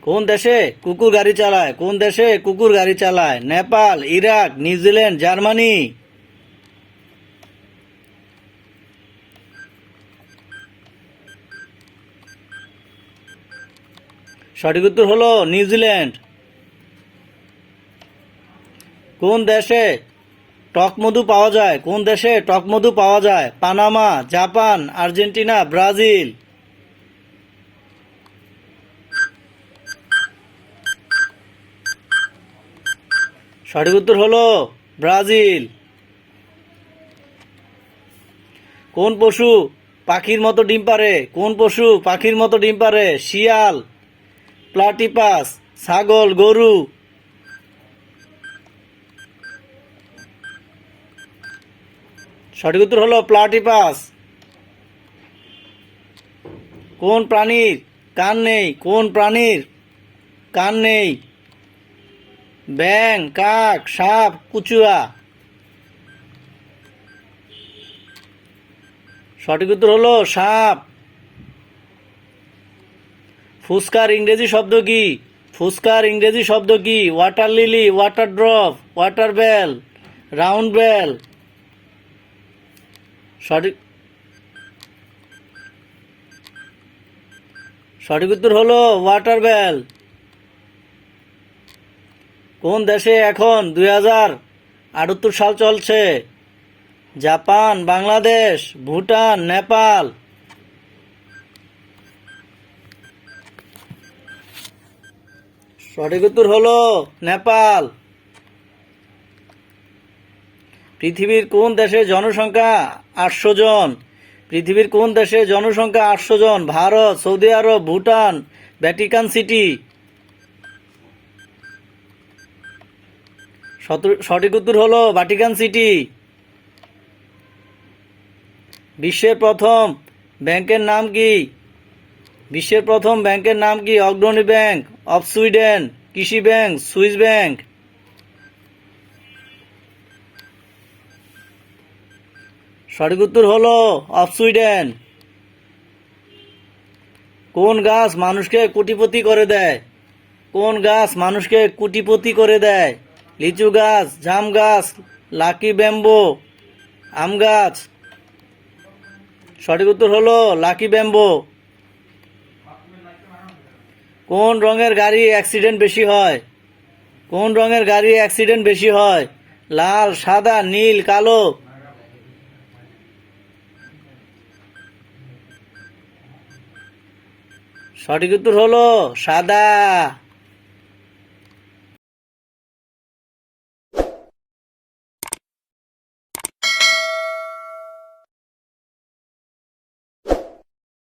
কোন দেশে কুকুর গাড়ি চালায়? কোন দেশে কুকুর গাড়ি চালায়? Nepal, Iraq, New Zealand, Germany. সঠিক উত্তর হলো নিউজিল্যান্ড। কোন দেশে টক মধু পাওয়া যায়? কোন দেশে টক মধু পাওয়া যায়? Panama, Japan, Argentina, Brazil. সঠিক উত্তর হলো ব্রাজিল। কোন পশু পাখির মতো ডিম পারে? কোন পশু পাখির মতো ডিম পারে? শিয়াল, প্লাটিপাস, ছাগল, গরু। সঠিক উত্তর হলো প্লাটিপাস। কোন প্রাণীর কান নেই? কোন প্রাণীর কান নেই? ব্যাঙ, কাক, সাপ, কুচুয়া। সঠিক উত্তর হলো সাপ। ফুসকার ইংরেজি শব্দ কি? ফুসকার ইংরেজি শব্দ কি? Water lily, water drop, water bell, round bell. সঠিক সঠিক উত্তর হলো ওয়াটার বেল। কোন দেশে এখন 2078 সাল চলছে? জাপান, বাংলাদেশ, ভুটান, নেপাল। সঠিক উত্তর হলো নেপাল। পৃথিবীর কোন দেশে জনসংখ্যা 800 জন? পৃথিবীর কোন দেশে জনসংখ্যা 800 জন? ভারত, সৌদি আরব, ভুটান, ভ্যাটিকান সিটি। সঠিক উত্তর হলো ভ্যাটিকান সিটি। বিশ্বের প্রথম ব্যাংকের নাম কি? বিশ্বের প্রথম ব্যাংকের নাম কি? অগ্রণী ব্যাংক অফ সুইডেন, কৃষি ব্যাংক, সুইস ব্যাংক। সঠিক উত্তর হলো অফ সুইডেন। কোন গাছ মানুষকে কোটিপতি করে দেয়? কোন গাছ মানুষকে কোটিপতি করে দেয়? লিচু গাছ, জাম গাছ, লাকি ব্যাম্বো, আম গাছ। সঠিক উত্তর হলো লাকি ব্যাম্বো। কোন রঙের গাড়ি অ্যাক্সিডেন্ট বেশি হয়? কোন রঙের গাড়ি অ্যাক্সিডেন্ট বেশি হয়? লাল, সাদা, নীল, কালো। সঠিক উত্তর হলো সাদা।